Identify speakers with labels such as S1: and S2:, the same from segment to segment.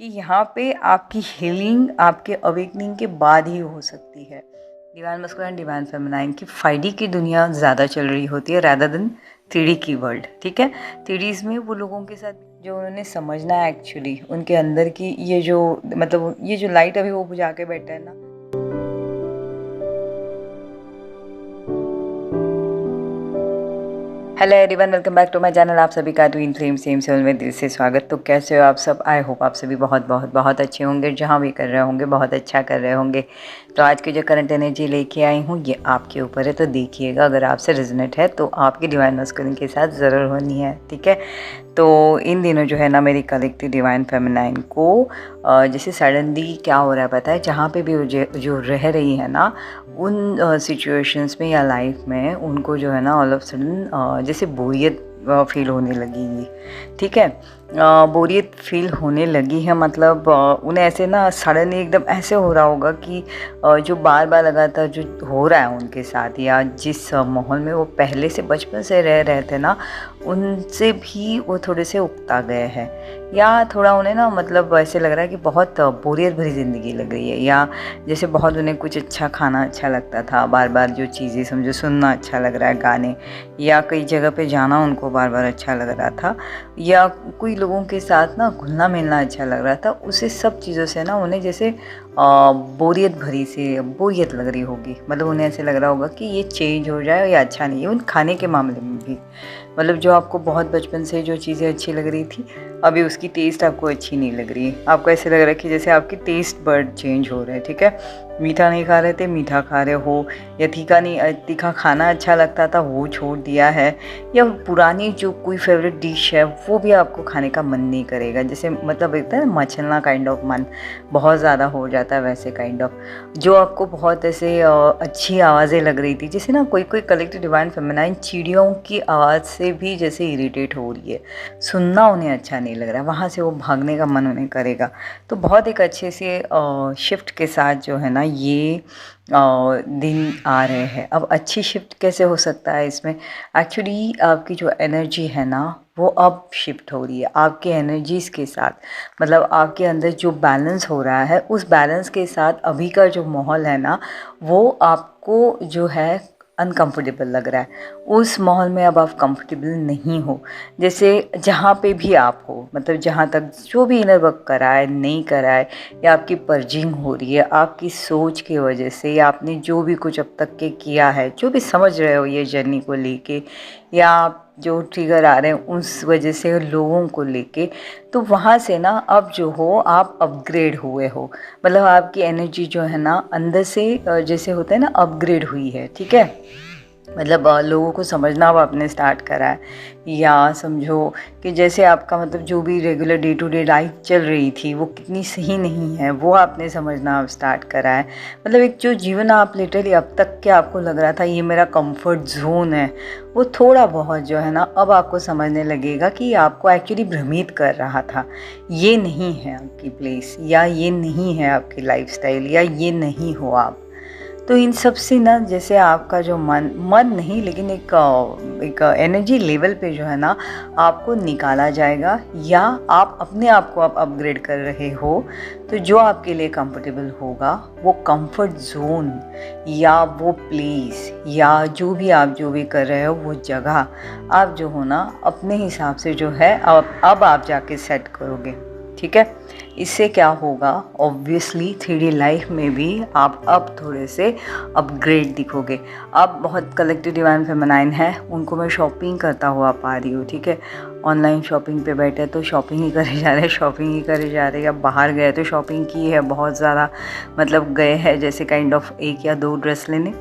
S1: कि यहाँ पे आपकी हीलिंग आपके अवेकनिंग के बाद ही हो सकती है। डिवाइन मस्कुलिन डिवाइन फेमिनाइन की 5D की दुनिया ज़्यादा चल रही होती है रादर देन 3D की वर्ल्ड। ठीक है, 3Ds में वो लोगों के साथ जो उन्होंने समझना है एक्चुअली उनके अंदर की ये जो मतलब ये जो लाइट अभी वो बुझा के बैठा है ना, hello everyone, welcome back to my channel. आप सभी का ट्विन फ्लेम सेम सोल में दिल से स्वागत। तो कैसे हो आप सब? आई होप आप सभी बहुत बहुत बहुत अच्छे होंगे, जहाँ भी कर रहे होंगे बहुत अच्छा कर रहे होंगे। तो आज की जो करंट एनर्जी लेके आई हूँ ये आपके ऊपर है, तो देखिएगा अगर आपसे रेजोनेट है तो आपकी डिवाइन मस्कुलिन के साथ ज़रूर होनी है। ठीक है, तो इन दिनों जो है ना मेरी कलेक्टिव डिवाइन फेमिनाइन को जैसे सडनली क्या हो रहा है पता है, जहाँ पे भी वो जो रह रही है ना उन सिचुएशंस में या लाइफ में उनको जो है ना ऑल ऑफ सडन जैसे बोरियत फील होने लगेगी। ठीक है, बोरियत फील होने लगी है मतलब उन्हें ऐसे ना सडनली एकदम ऐसे हो रहा होगा कि जो बार बार लगातार जो हो रहा है उनके साथ या जिस माहौल में वो पहले से बचपन से रह रहे थे ना उनसे भी वो थोड़े से उकता गए हैं, या थोड़ा उन्हें ना मतलब ऐसे लग रहा है कि बहुत बोरियत भरी ज़िंदगी लग रही है, या जैसे बहुत उन्हें कुछ अच्छा खाना अच्छा लगता था, बार बार जो चीज़ें समझो सुनना अच्छा लग रहा है, गाने या कई जगह पे जाना उनको बार बार अच्छा लग रहा था, या कोई लोगों के साथ ना घुलना मिलना अच्छा लग रहा था, उसे सब चीज़ों से ना उन्हें जैसे बोरियत भरी से बोरियत लग रही होगी। मतलब उन्हें ऐसे लग रहा होगा कि ये चेंज हो जाए या अच्छा नहीं है। उन खाने के मामले में भी मतलब जो आपको बहुत बचपन से जो चीज़ें अच्छी लग रही थी अभी उसकी टेस्ट आपको अच्छी नहीं लग रही है। आपको ऐसे लग रहा है कि जैसे आपके टेस्ट बर्ड चेंज हो रहे हैं। ठीक है, मीठा नहीं खा रहे थे मीठा खा रहे हो, या तीखा खाना अच्छा लगता था वो छोड़ दिया है, या पुरानी जो कोई फेवरेट डिश है वो भी आपको खाने का मन नहीं करेगा। जैसे मतलब एक है मचलना काइंड ऑफ मन बहुत ज़्यादा हो जाता है, वैसे काइंड ऑफ जो आपको बहुत ऐसे अच्छी आवाज़ें लग रही थी, जैसे ना कोई कोई कलेक्टिव डिवाइन फेमिनाइन चिड़ियों की आवाज़ से भी जैसे इरिटेट हो रही है, सुनना उन्हें अच्छा नहीं लग रहा है, वहाँ से वो भागने का मन उन्हें करेगा। तो बहुत एक अच्छे से शिफ्ट के साथ जो है ना ये दिन आ रहे हैं। अब अच्छी शिफ्ट कैसे हो सकता है इसमें? एक्चुअली आपकी जो एनर्जी है ना वो अब शिफ्ट हो रही है आपके एनर्जीज़ के साथ। मतलब आपके अंदर जो बैलेंस हो रहा है उस बैलेंस के साथ अभी का जो माहौल है ना वो आपको जो है अनकंफर्टेबल लग रहा है। उस माहौल में अब आप कंफर्टेबल नहीं हो। जैसे जहाँ पे भी आप हो, मतलब जहाँ तक जो भी इनर वर्क करा है नहीं करा है, या आपकी पर्जिंग हो रही है आपकी सोच की वजह से, या आपने जो भी कुछ अब तक के किया है, जो भी समझ रहे हो ये जर्नी को लेके, या आप जो ट्रिगर आ रहे हैं उस वजह से लोगों को लेके, तो वहाँ से ना अब जो हो आप अपग्रेड हुए हो। मतलब आपकी एनर्जी जो है ना अंदर से जैसे होता है ना अपग्रेड हुई है। ठीक है, मतलब लोगों को समझना अब आपने स्टार्ट करा है, या समझो कि जैसे आपका मतलब जो भी regular day to day life चल रही थी वो कितनी सही नहीं है वो आपने समझना अब स्टार्ट करा है। मतलब एक जो जीवन आप लिटरली अब तक के आपको लग रहा था ये मेरा कंफर्ट जोन है, वो थोड़ा बहुत जो है ना अब आपको समझने लगेगा कि आपको एक्चुअली भ्रमित कर रहा था। ये नहीं है आपकी प्लेस, या ये नहीं है आपकी लाइफस्टाइल, या ये नहीं हो आप। तो इन सब से ना जैसे आपका जो मन नहीं लेकिन एक एनर्जी लेवल पे जो है ना आपको निकाला जाएगा, या आप अपने आप को आप अपग्रेड कर रहे हो। तो जो आपके लिए कंफर्टेबल होगा वो कंफर्ट जोन या वो प्लेस या जो भी कर रहे हो वो जगह आप जो हो ना अपने हिसाब से जो है अब आप जाके सेट करोगे। ठीक है, इससे क्या होगा ऑब्वियसली 3D लाइफ में भी आप अब थोड़े से अपग्रेड दिखोगे। अब बहुत कलेक्टिव डिवाइन फेमिनाइन है उनको मैं शॉपिंग करता हुआ पा रही हूँ। ठीक है, ऑनलाइन शॉपिंग पे बैठे तो शॉपिंग ही करे जा रहे हैं, शॉपिंग ही करे जा रहे हैं। अब बाहर गए तो शॉपिंग की है बहुत ज़्यादा, मतलब गए हैं जैसे काइंड ऑफ 1 या 2 ड्रेस लेने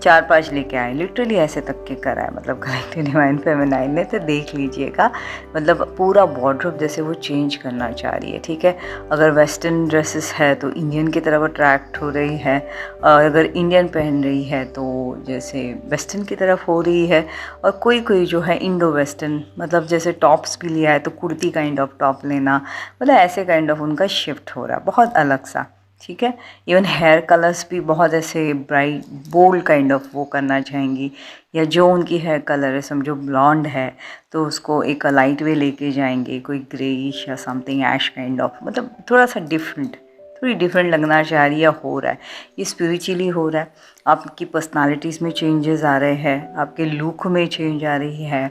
S1: 4-5 लेके आए, लिटरली ऐसे तक के करा है मतलब कलेक्टिव डिवाइन फेमिनाइन ने। तो देख लीजिएगा मतलब पूरा वार्डरोब जैसे वो चेंज करना चाह रही है। ठीक है, अगर वेस्टर्न ड्रेसेस है तो इंडियन की तरफ अट्रैक्ट हो रही है, अगर इंडियन पहन रही है तो जैसे वेस्टर्न की तरफ हो रही है, और कोई कोई जो है इंडो वेस्टर्न, मतलब जैसे टॉप्स भी लिया है तो कुर्ती काइंड ऑफ टॉप लेना, मतलब ऐसे काइंड ऑफ उनका शिफ्ट हो रहा है बहुत अलग सा। ठीक है। इवन हेयर कलर्स भी बहुत ऐसे ब्राइट बोल्ड काइंड ऑफ वो करना चाहेंगी, या जो उनकी हेयर कलर है, समझो ब्लॉन्ड है तो उसको एक लाइट वे लेके जाएंगे, कोई ग्रेइश या समथिंग ऐश काइंड ऑफ, मतलब थोड़ा सा डिफरेंट, थोड़ी डिफरेंट लगना चाह रही है, हो रहा है ये स्पिरिचुअली हो रहा है। आपकी पर्सनालिटीज़ में चेंजेस आ रहे हैं, आपके लुक में चेंज आ रही है,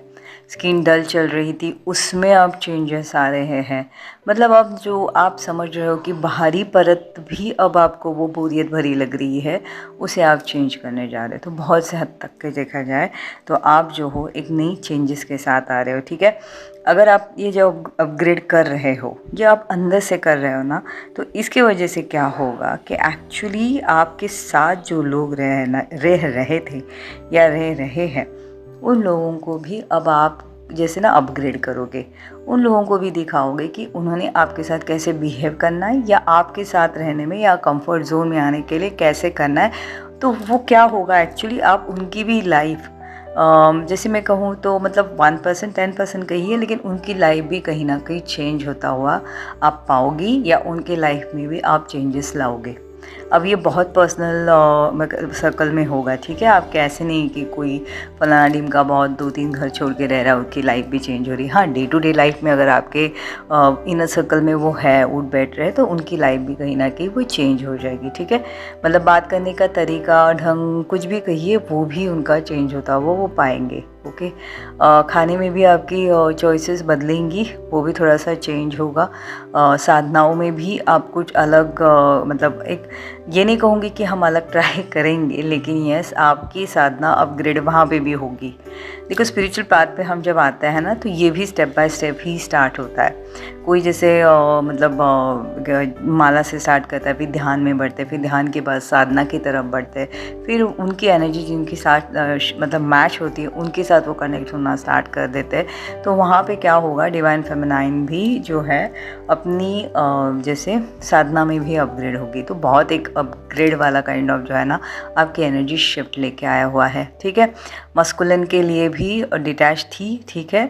S1: स्किन डल चल रही थी उसमें अब चेंजेस आ रहे हैं। मतलब अब जो आप समझ रहे हो कि बाहरी परत भी अब आपको वो बोरियत भरी लग रही है, उसे आप चेंज करने जा रहे हो। तो बहुत से हद तक के देखा जाए तो आप जो हो एक नई चेंजेस के साथ आ रहे हो, ठीक है। अगर आप ये जो अपग्रेड कर रहे हो, जो आप अंदर से कर रहे हो ना, तो इसके वजह से क्या होगा कि एक्चुअली आपके साथ जो लोग रह रहे थे या रह रहे हैं, उन लोगों को भी अब आप जैसे ना अपग्रेड करोगे, उन लोगों को भी दिखाओगे कि उन्होंने आपके साथ कैसे बिहेव करना है, या आपके साथ रहने में या कंफर्ट जोन में आने के लिए कैसे करना है। तो वो क्या होगा एक्चुअली, आप उनकी भी लाइफ, जैसे मैं कहूँ तो मतलब 1% 10% कही है, लेकिन उनकी लाइफ भी कहीं ना कहीं चेंज होता हुआ आप पाओगी, या उनके लाइफ में भी आप चेंजेस लाओगे। अब ये बहुत पर्सनल सर्कल में होगा, ठीक है। आप कैसे नहीं कि कोई फलाना टीम का बहुत 2-3 घर छोड़ के रह रहा है, उसकी लाइफ भी चेंज हो रही है। हाँ, डे टू डे लाइफ में अगर आपके इनर सर्कल में वो है, उठ बैठ रहे, तो उनकी लाइफ भी कहीं ना कहीं वो चेंज हो जाएगी, ठीक है। मतलब बात करने का तरीका, ढंग, कुछ भी कहिए, वो भी उनका चेंज होता वो पाएंगे, ओके। खाने में भी आपकी चॉइसेस बदलेंगी, वो भी थोड़ा सा चेंज होगा। साधनाओं में भी आप कुछ अलग, मतलब एक, ये नहीं कहूँगी कि हम अलग ट्राई करेंगे, लेकिन यस, आपकी साधना अपग्रेड वहाँ पे भी होगी। देखो, स्पिरिचुअल पाथ पे हम जब आते हैं ना, तो ये भी step by step he start होता है। कोई जैसे माला से स्टार्ट करता है, फिर ध्यान में बढ़ते, फिर ध्यान के बाद साधना की तरफ बढ़ते, फिर उनकी एनर्जी जिनके साथ मतलब मैच होती है, उनके साथ वो कनेक्ट होना स्टार्ट कर देते हैं। तो वहाँ पे क्या होगा, डिवाइन फेमिनाइन भी जो है अपनी जैसे साधना में भी अपग्रेड होगी। तो बहुत एक अपग्रेड वाला काइंड ऑफ जो है ना, आपकी एनर्जी शिफ्ट लेके आया हुआ है, ठीक है। मस्कुलिन के लिए भी डिटैच थी, ठीक है।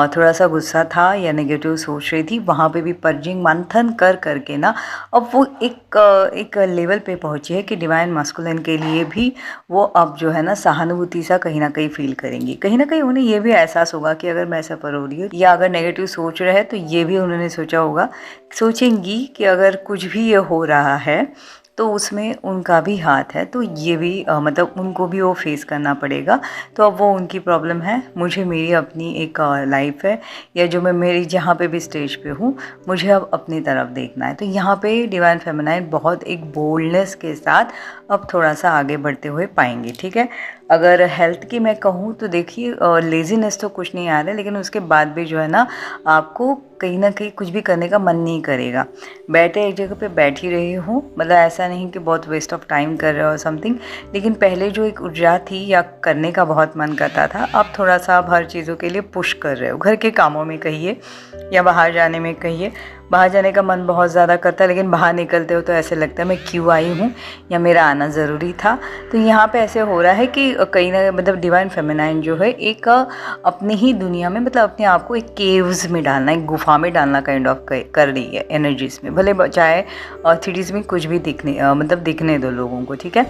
S1: थोड़ा सा गुस्सा था या नेगेटिव सोच रही थी, वहाँ पे भी पर्जिंग मंथन कर करके ना, अब वो एक लेवल पे पहुँची है कि डिवाइन मस्कुलिन के लिए भी वो अब जो है ना सहानुभूति सा कहीं ना कहीं फील करेंगी। कहीं ना कहीं उन्हें ये भी एहसास होगा कि अगर मैं सफ़र हो रही हूँ, या अगर नेगेटिव सोच रहे हैं, तो ये भी उन्होंने सोचा होगा, सोचेंगी कि अगर कुछ भी ये हो रहा है तो उसमें उनका भी हाथ है, तो ये भी मतलब उनको भी वो फेस करना पड़ेगा। तो अब वो उनकी प्रॉब्लम है, मुझे मेरी अपनी एक लाइफ है, या जो मैं मेरी जहाँ पे भी स्टेज पे हूँ, मुझे अब अपनी तरफ देखना है। तो यहाँ पे डिवाइन फेमिनाइन बहुत एक बोल्डनेस के साथ अब थोड़ा सा आगे बढ़ते हुए पाएंगे, ठीक है। अगर हेल्थ की मैं कहूँ तो देखिए, लेज़ीनेस तो कुछ नहीं आ रहा है, लेकिन उसके बाद भी जो है ना, आपको कहीं ना कहीं कुछ भी करने का मन नहीं करेगा। बैठे एक जगह पे बैठ ही रहे हो, मतलब ऐसा नहीं कि बहुत वेस्ट ऑफ टाइम कर रहे हो समथिंग, लेकिन पहले जो एक ऊर्जा थी या करने का बहुत मन करता था, अब थोड़ा सा आप हर चीज़ों के लिए पुश कर रहे हो, घर के कामों में कहिए या बाहर जाने में कहिए। बाहर जाने का मन बहुत ज़्यादा करता है, लेकिन बाहर निकलते हो तो ऐसे लगता है मैं क्यों आई हूँ, या मेरा आना ज़रूरी था। तो यहाँ पे ऐसे हो रहा है कि कहीं ना मतलब डिवाइन फेमिनाइन जो है एक अपनी ही दुनिया में, मतलब अपने आप को एक केव्स में डालना, एक गुफा में डालना काइंड ऑफ कर रही है एनर्जीज में। भले चाहे 3Ds में कुछ भी मतलब दिखने दो लोगों को, ठीक है।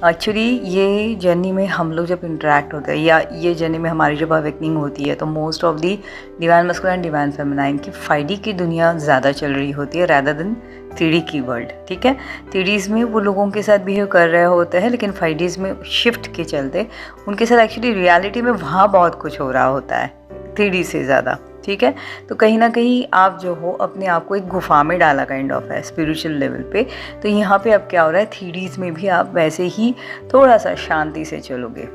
S1: एक्चुअली ये जर्नी में हम लोग जब इंटरेक्ट होते हैं, या ये जर्नी में हमारी जब अवेकनिंग होती है, तो most of the divine masculine divine feminine की 5D की दुनिया ज़्यादा चल रही होती है रैदर देन 3D की वर्ल्ड, ठीक है। 3Ds में वो लोगों के साथ बिहेव कर रहे होते हैं, लेकिन 5Ds में शिफ्ट के चलते उनके साथ एक्चुअली रियलिटी में वहाँ बहुत कुछ हो रहा होता है 3D से ज़्यादा, ठीक है। तो कहीं ना कहीं आप जो हो अपने आप को एक गुफा में डाला काइंड ऑफ है स्पिरिचुअल लेवल पे। तो यहाँ पे अब क्या हो रहा है, 3Ds में भी आप वैसे ही थोड़ा सा शांति से चलोगे।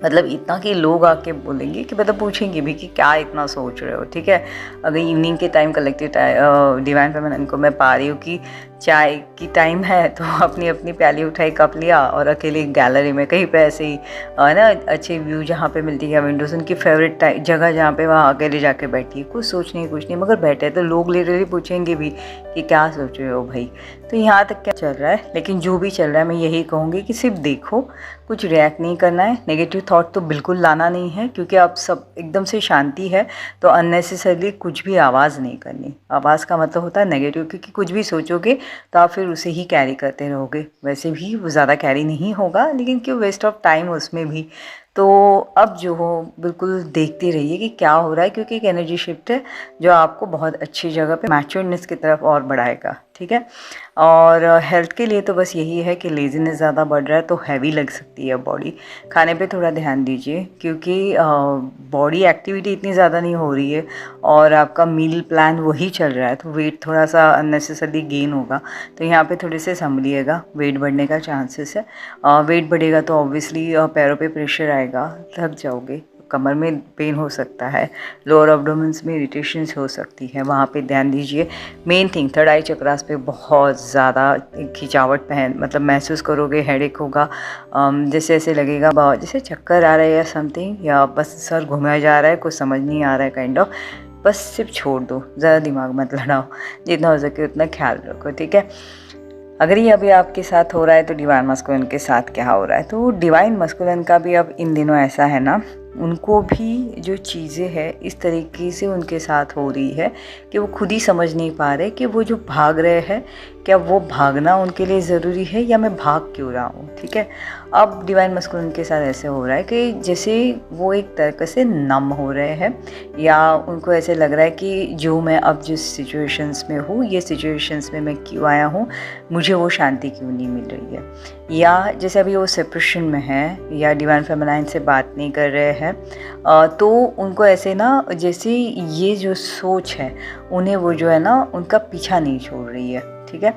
S1: मतलब इतना कि लोग आके बोलेंगे कि मतलब पूछेंगे भी कि क्या इतना सोच रहे हो, ठीक है। अगर इवनिंग के टाइम कलेक्टिव डिवाइन फेमिनाइन को मैं पा रही हूँ कि चाय की टाइम है, तो अपनी अपनी प्याली उठाई, कप लिया, और अकेले गैलरी में कहीं पे ऐसे ही ना अच्छे व्यू जहाँ पे मिलती है विंडोज़, उनकी फेवरेट जगह जहाँ पे वहाँ अकेले जाके बैठी है, कुछ सोच नहीं कुछ नहीं, मगर बैठे तो लोग लिटरली पूछेंगे भी कि क्या सोच रहे हो भाई। तो यहाँ तक क्या चल रहा है, लेकिन जो भी चल रहा है मैं यही कहूँगी कि सिर्फ देखो, कुछ रिएक्ट नहीं करना है, नेगेटिव थॉट तो बिल्कुल लाना नहीं है, क्योंकि आप सब एकदम से शांति है, तो अननेसेसरली कुछ भी आवाज़ नहीं करनी। आवाज़ का मतलब होता है नेगेटिव, क्योंकि कुछ भी सोचोगे तो आप फिर उसे ही कैरी करते रहोगे। वैसे भी वो ज़्यादा कैरी नहीं होगा, लेकिन क्यों वेस्ट ऑफ टाइम उसमें भी। तो अब जो हो बिल्कुल देखते रहिए कि क्या हो रहा है, क्योंकि एक एनर्जी शिफ्ट है जो आपको बहुत अच्छी जगह पे मैच्योरनेस की तरफ और बढ़ाएगा, ठीक है। और हेल्थ के लिए तो बस यही है कि लेज़ीनेस ज़्यादा बढ़ रहा है तो हैवी लग सकती है बॉडी। खाने पे थोड़ा ध्यान दीजिए, क्योंकि बॉडी एक्टिविटी इतनी ज़्यादा नहीं हो रही है और आपका मील प्लान वही चल रहा है, तो वेट थोड़ा सा अननेसेसरी गेन होगा। तो यहाँ पे थोड़े से संभलिएगा, वेट बढ़ने का चांसेस है। वेट बढ़ेगा तो ऑब्वियसली पैरों पे प्रेशर आएगा, थक जाओगे, कमर में पेन हो सकता है, लोअर एब्डोमेन्स में इरिटेशंस हो सकती है, वहाँ पे ध्यान दीजिए। मेन थिंग थर्ड आई चक्रास पे बहुत ज़्यादा खिंचावट मतलब महसूस करोगे, हेडेक होगा, जैसे ऐसे लगेगा जैसे चक्कर आ रहा है या समथिंग, या बस सर घुमाया जा रहा है, कुछ समझ नहीं आ रहा है काइंड ऑफ। बस सिर्फ छोड़ दो, ज़्यादा दिमाग मत लड़ाओ, जितना हो सके उतना ख्याल रखो, ठीक है। अगर ये अभी आपके साथ हो रहा है तो डिवाइन मस्कुलिन के साथ क्या हो रहा है? तो डिवाइन मस्कुलिन का भी अब इन दिनों ऐसा है ना, उनको भी जो चीज़ें हैं इस तरीके से उनके साथ हो रही है कि वो खुद ही समझ नहीं पा रहे कि वो जो भाग रहे हैं, क्या वो भागना उनके लिए ज़रूरी है या मैं भाग क्यों रहा हूँ, ठीक है। अब डिवाइन मस्कुलिन के साथ ऐसे हो रहा है कि जैसे वो एक तरीके से नम हो रहे हैं, या उनको ऐसे लग रहा है कि जो मैं अब जिस सिचुएशंस में हूँ, ये सिचुएशंस में मैं क्यों आया हूँ, मुझे वो शांति क्यों नहीं मिल रही है। या जैसे अभी वो सेपरेशन में है या डिवाइन फेमिनाइन से बात नहीं कर रहे हैं, तो उनको ऐसे ना जैसे ये जो सोच है उन्हें वो जो है ना उनका पीछा नहीं छोड़ रही है, ठीक है।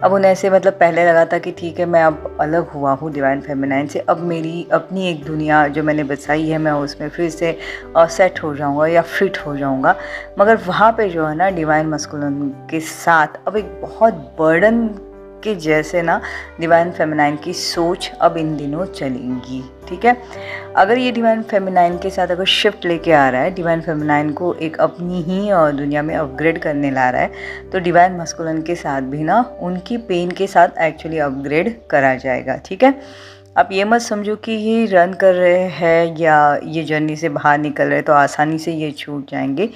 S1: अब उन्हें ऐसे मतलब पहले लगा था कि ठीक है मैं अब अलग हुआ हूँ डिवाइन फेमिनाइन से, अब मेरी अपनी एक दुनिया जो मैंने बसाई है मैं उसमें फिर से सेट हो जाऊँगा या फिट हो जाऊँगा। मगर वहाँ पे जो है ना डिवाइन मस्कुलिन के साथ अब एक बहुत बर्डन के जैसे ना डिवाइन फेमिनाइन की सोच अब इन दिनों चलेंगी, ठीक है। अगर ये डिवाइन फेमिनाइन के साथ अगर शिफ्ट लेके आ रहा है, डिवाइन फेमिनाइन को एक अपनी ही दुनिया में अपग्रेड करने ला रहा है, तो डिवाइन मस्कुलिन के साथ भी ना उनकी पेन के साथ एक्चुअली अपग्रेड करा जाएगा, ठीक है। आप ये मत समझो कि ये रन कर रहे हैं या ये जर्नी से बाहर निकल रहे तो आसानी से ये छूट जाएंगे।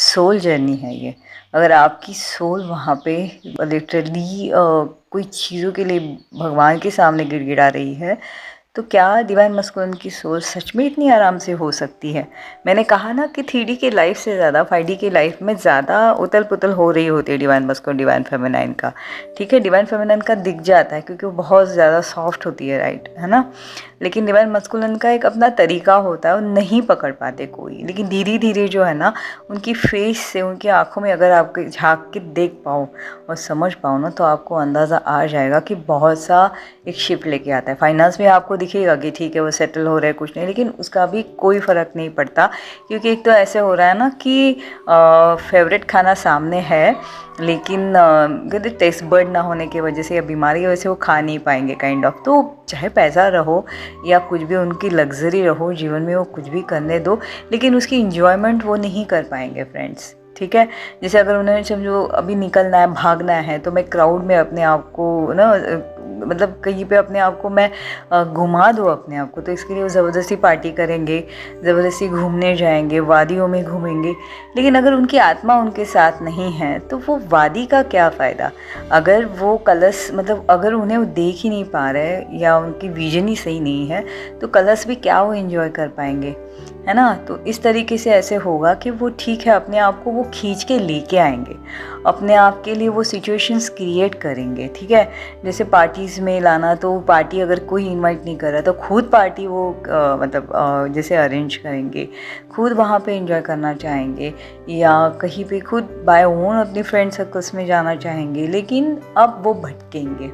S1: सोल जर्नी है ये। अगर आपकी सोल वहाँ पे लिटरली कोई चीज़ों के लिए भगवान के सामने गिड़गिड़ा रही है, तो क्या डिवाइन मस्कुलिन की सोल सच में इतनी आराम से हो सकती है? मैंने कहा ना कि 3D की लाइफ से ज़्यादा 5D की लाइफ में ज़्यादा उतल पुतल हो रही होती है डिवाइन मस्कुलिन डिवाइन फेमिनाइन का, ठीक है। डिवाइन फेमिनाइन का दिख जाता है क्योंकि वो बहुत ज़्यादा सॉफ्ट होती है, राइट है ना। लेकिन डिवाइन मस्कुलिन का एक अपना तरीका होता है, वो नहीं पकड़ पाते कोई, लेकिन धीरे धीरे जो है ना उनकी फेस से, उनकी आँखों में अगर आप झाँक के देख पाओ और समझ पाओ ना, तो आपको अंदाज़ा आ जाएगा कि बहुत सा एक शिफ्ट लेके आता है। फाइनेंस में आपको दिखेगा कि ठीक है वो सेटल हो रहा है, कुछ नहीं, लेकिन उसका भी कोई फ़र्क नहीं पड़ता, क्योंकि एक तो ऐसे हो रहा है ना कि फेवरेट खाना सामने है, लेकिन कहते टेस्ट बर्ड ना होने की वजह से या बीमारी की वजह से वो खा नहीं पाएंगे काइंड ऑफ। तो चाहे पैसा रहो या कुछ भी उनकी लग्जरी रहो जीवन में, वो कुछ भी करने दो, लेकिन उसकी इंजॉयमेंट वो नहीं कर पाएंगे फ्रेंड्स, ठीक है। जैसे अगर उन्हें समझो अभी निकलना है, भागना है, तो मैं क्राउड में अपने आप को ना मतलब कहीं पे अपने आप को मैं घुमा दूँ अपने आप को, तो इसके लिए वो ज़बरदस्ती पार्टी करेंगे, ज़बरदस्ती घूमने जाएंगे, वादियों में घूमेंगे। लेकिन अगर उनकी आत्मा उनके साथ नहीं है तो वो वादी का क्या फ़ायदा? अगर वो कलश मतलब अगर उन्हें वो देख ही नहीं पा रहे या उनकी विजन ही सही नहीं है, तो कलश भी क्या वो एंजॉय कर पाएंगे, है ना। तो इस तरीके से ऐसे होगा कि वो ठीक है अपने आप को वो खींच के लेके आएंगे, अपने आप के लिए वो सिचुएशंस क्रिएट करेंगे, ठीक है। जैसे पार्टीज़ में लाना, तो पार्टी अगर कोई इनवाइट नहीं कर रहा तो खुद पार्टी वो जैसे अरेंज करेंगे, खुद वहाँ पे एंजॉय करना चाहेंगे, या कहीं पे खुद बाय ओन अपने फ्रेंड सर्कल्स में जाना चाहेंगे। लेकिन अब वो भटकेंगे,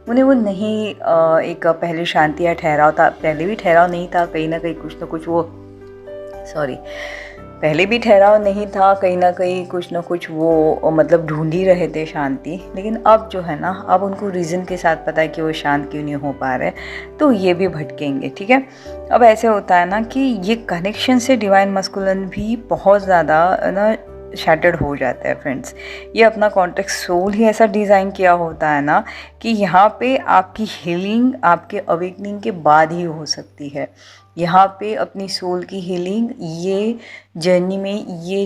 S1: उन्हें वो नहीं एक पहले शांति या ठहराव था, पहले भी ठहराव नहीं था, कहीं ना कहीं कुछ ना कुछ वो पहले भी ठहराव नहीं था, कहीं ना कहीं कुछ ना कुछ वो मतलब ढूंढ ही रहे थे शांति। लेकिन अब जो है ना, अब उनको रीज़न के साथ पता है कि वो शांत क्यों नहीं हो पा रहे, तो ये भी भटकेंगे, ठीक है। अब ऐसे होता है ना कि ये कनेक्शन से डिवाइन मस्कुलिन भी बहुत ज़्यादा ना शैटर्ड हो जाता है फ्रेंड्स। ये अपना कॉन्टेक्स्ट सोल ही ऐसा डिज़ाइन किया होता है ना कि यहाँ पे आपकी हीलिंग आपके अवेकनिंग के बाद ही हो सकती है। यहाँ पे अपनी सोल की हीलिंग ये जर्नी में ये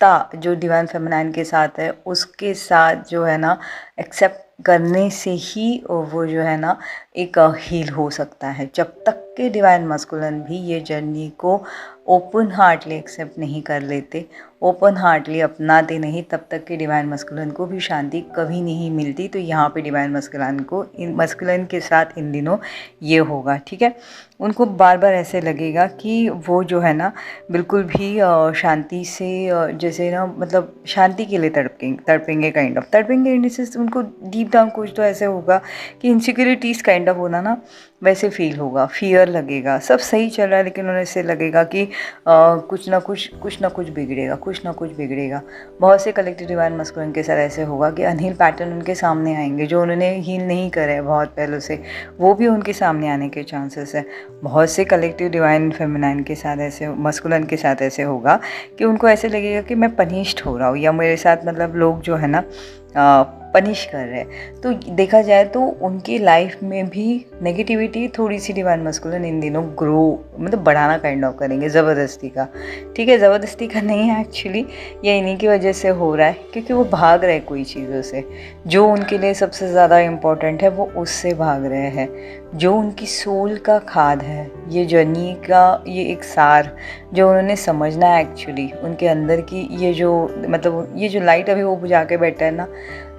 S1: रिश्ता जो डिवाइन फेमिनाइन के साथ है उसके साथ जो है ना एक्सेप्ट करने से ही वो जो है ना एक हील हो सकता है। जब तक के डिवाइन मस्कुलिन भी ये जर्नी को ओपन हार्टली एक्सेप्ट नहीं कर लेते, ओपन हार्टली अपनाते नहीं, तब तक के डिवाइन मस्कुलिन को भी शांति कभी नहीं मिलती। तो यहाँ पे डिवाइन मस्कुलिन के साथ इन दिनों ये होगा, ठीक है। उनको बार बार ऐसे लगेगा कि वो जो है ना बिल्कुल भी शांति से जैसे ना मतलब शांति के लिए तड़पेंगे तड़पेंगे इन सेंस उनको डीप डाउन कुछ तो ऐसे होगा कि इनसिक्योरिटीज़ काइंड ऑफ होना ना वैसे फील होगा, फियर लगेगा। सब सही चल रहा है लेकिन उन्हें ऐसे लगेगा कि कुछ ना कुछ बिगड़ेगा। बहुत से कलेक्टिव डिवाइन मस्कुलिन के साथ ऐसे होगा कि अनहील पैटर्न उनके सामने आएंगे जो उन्होंने हील नहीं करे बहुत पहले से, वो भी उनके सामने आने के चांसेस है। बहुत से कलेक्टिव डिवाइन फेमिनाइन के साथ ऐसे मस्कुलिन के साथ ऐसे होगा कि उनको ऐसे लगेगा कि मैं पनिश्ड हो रहा हूँ या मेरे साथ मतलब लोग जो है ना पनिश कर रहे हैं। तो देखा जाए तो उनकी लाइफ में भी नेगेटिविटी थोड़ी सी डिवाइन मस्कुलिन इन दिनों ग्रो मतलब बढ़ाना काइंड ऑफ करेंगे ज़बरदस्ती का, ठीक है। ज़बरदस्ती का नहीं है एक्चुअली, ये इन्हीं की वजह से हो रहा है क्योंकि वो भाग रहे कोई चीज़ों से जो उनके लिए सबसे ज़्यादा इम्पोर्टेंट है, वो उससे भाग रहे हैं। जो उनकी सोल का खाद है, ये जर्नी का ये एक सार जो उन्होंने समझना है एक्चुअली, उनके अंदर की ये जो मतलब ये जो लाइट अभी वो बुझा के बैठा है ना,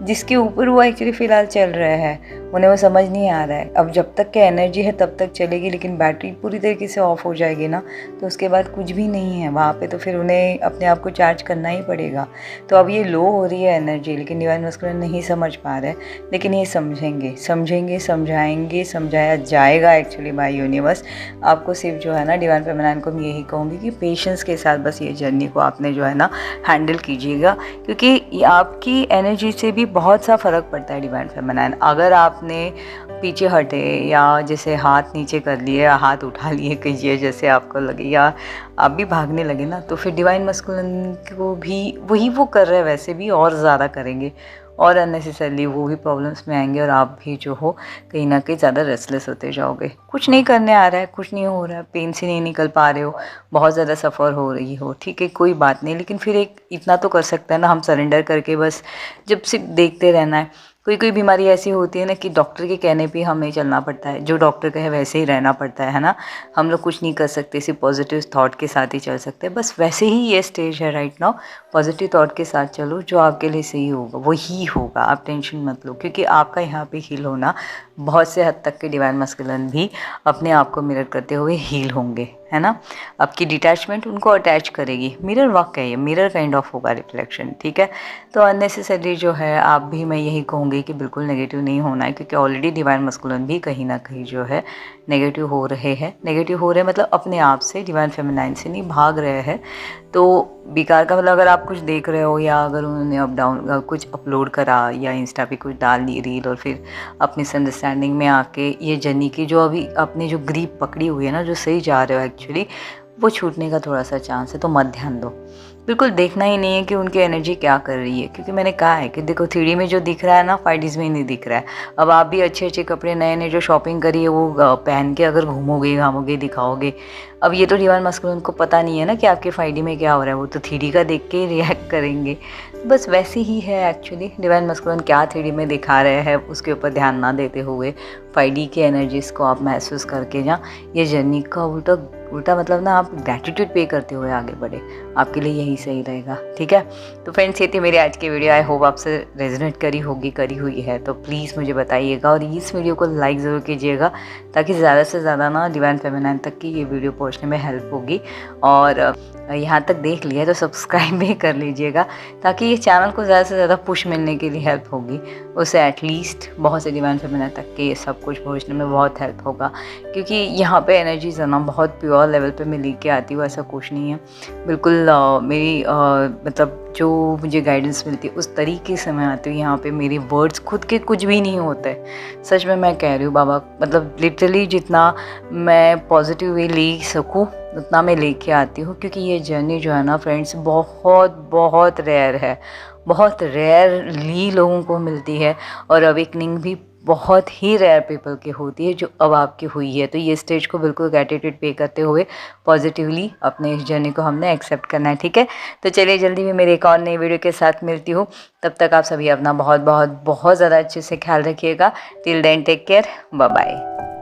S1: जिसके ऊपर वो एक्चुअली फ़िलहाल चल रहे हैं, उन्हें वो समझ नहीं आ रहा है। अब जब तक के एनर्जी है तब तक चलेगी, लेकिन बैटरी पूरी तरीके से ऑफ हो जाएगी ना तो उसके बाद कुछ भी नहीं है वहाँ पे, तो फिर उन्हें अपने आप को चार्ज करना ही पड़ेगा। तो अब ये लो हो रही है एनर्जी, लेकिन डिवाइन मस्कुलिन नहीं समझ पा रहे, लेकिन ये समझाया जाएगा एक्चुअली बाय यूनिवर्स। आपको सिर्फ जो है ना डिवाइन फेमिनाइन को मैं यही कहूँगी कि पेशेंस के साथ बस ये जर्नी को आपने जो है ना हैंडल कीजिएगा, क्योंकि आपकी एनर्जी से भी बहुत सा फ़र्क पड़ता है डिवाइन फेमिनाइन। अगर आपने पीछे हटे या जैसे हाथ नीचे कर लिए या हाथ उठा लिए कीजिए जैसे आपको लगे, या आप भी भागने लगे ना, तो फिर डिवाइन मस्कुलिन को भी वही वो कर रहे हैं वैसे भी और ज़्यादा करेंगे और अननेसेसरली वो भी प्रॉब्लम्स में आएंगे और आप भी जो हो कहीं ना कहीं ज़्यादा रेस्टलेस होते जाओगे। कुछ नहीं करने आ रहा है, कुछ नहीं हो रहा है, पेन से नहीं निकल पा रहे हो, बहुत ज़्यादा सफ़र हो रही हो, ठीक है कोई बात नहीं, लेकिन फिर एक इतना तो कर सकते हैं ना हम सरेंडर करके, बस जब सिर्फ देखते रहना है। कोई बीमारी ऐसी होती है ना कि डॉक्टर के कहने पे हमें चलना पड़ता है, जो डॉक्टर कहे वैसे ही रहना पड़ता है ना, हम लोग कुछ नहीं कर सकते, सिर्फ पॉजिटिव थॉट के साथ ही चल सकते हैं। बस वैसे ही ये स्टेज है राइट नाउ, पॉजिटिव थॉट के साथ चलो, जो आपके लिए सही होगा वही होगा, आप टेंशन मत लो, क्योंकि आपका यहाँ पे हील होना बहुत से हद तक के डिवाइन मस्कुलिन भी अपने आप को मिरर करते हुए हील होंगे, है ना। आपकी डिटैचमेंट उनको अटैच करेगी, मिरर वर्क है ये, मिरर काइंड ऑफ होगा रिफ्लेक्शन, ठीक है। तो अननेसेसरी जो है आप भी, मैं यही कहूँगी कि बिल्कुल नेगेटिव नहीं होना है, क्योंकि ऑलरेडी डिवाइन मस्कुलिन भी कहीं ना कहीं जो है नेगेटिव हो रहे मतलब अपने आप से, डिवाइन फेमिनाइन से नहीं भाग रहे हैं। तो बेकार का मतलब अगर आप कुछ देख रहे हो या अगर उन्होंने अप डाउन कुछ अपलोड करा या इंस्टा पे कुछ डाल दी रील और फिर अपनी अंडरस्टैंडिंग में आके ये जर्नी की जो अभी अपनी जो ग्रीप पकड़ी हुई है ना, जो सही जा रहे हो एक्चुअली, वो छूटने का थोड़ा सा चांस है। तो मत ध्यान दो, बिल्कुल देखना ही नहीं है कि उनकी एनर्जी क्या कर रही है, क्योंकि मैंने कहा है कि देखो 3D में जो दिख रहा है ना 5Ds में ही नहीं दिख रहा है। अब आप भी अच्छे कपड़े नए जो शॉपिंग करी है वो पहन के अगर घूमोगे दिखाओगे, अब ये तो डिवाइन मस्कुलिन को पता नहीं है ना कि आपके 5D में क्या हो रहा है, वो तो 3D का देख के रिएक्ट करेंगे। तो बस वैसे ही है एक्चुअली, डिवाइन मस्कुलिन क्या 3D में दिखा रहे हैं उसके ऊपर ध्यान ना देते हुए 5D की एनर्जीज़ को आप महसूस करके ना ये जर्नी का उल्टा मतलब ना आप ग्रैटिट्यूड पे करते हुए आगे बढ़े, आपके लिए यही सही रहेगा, ठीक है। तो फ्रेंड्स ये थी मेरी आज की वीडियो, आई होप आपसे रेजोनेट करी हुई है, तो प्लीज़ मुझे बताइएगा और इस वीडियो को लाइक ज़रूर कीजिएगा ताकि ज़्यादा से ज़्यादा ना डिवाइन फेमिनाइन तक की ये वीडियो पहुंचने में हेल्प होगी। और यहाँ तक देख लिया तो सब्सक्राइब भी कर लीजिएगा ताकि ये चैनल को ज़्यादा से ज़्यादा पुश मिलने के लिए हेल्प होगी, उससे एटलीस्ट बहुत से डिवाइन फेमिनाइन तक के ये सब कुछ पहुँचने में बहुत हेल्प होगा, क्योंकि यहाँ पे एनर्जीज है ना बहुत प्योर लेवल पे मैं लेके आती हूँ, ऐसा कुछ नहीं है बिल्कुल। मेरी मतलब जो मुझे गाइडेंस मिलती है उस तरीके से मैं आती हूँ यहाँ पे, मेरे वर्ड्स खुद के कुछ भी नहीं होते, सच में मैं कह रही हूँ बाबा, मतलब लिटरली जितना मैं पॉजिटिव वे ले सकूँ उतना मैं लेके आती हूँ, क्योंकि ये जर्नी जो है ना फ्रेंड्स बहुत रेयर है, बहुत रेयरली लोगों को मिलती है, और अवेकनिंग भी बहुत ही रेयर पीपल की होती है जो अब आपकी हुई है। तो ये स्टेज को बिल्कुल ग्रैटिट्यूड पे करते हुए पॉजिटिवली अपने इस जर्नी को हमने एक्सेप्ट करना है, ठीक है। तो चलिए जल्दी भी मेरे एक और नई वीडियो के साथ मिलती हूँ। तब तक आप सभी अपना बहुत बहुत बहुत ज़्यादा अच्छे से ख्याल रखिएगा। Till then take care, bye bye.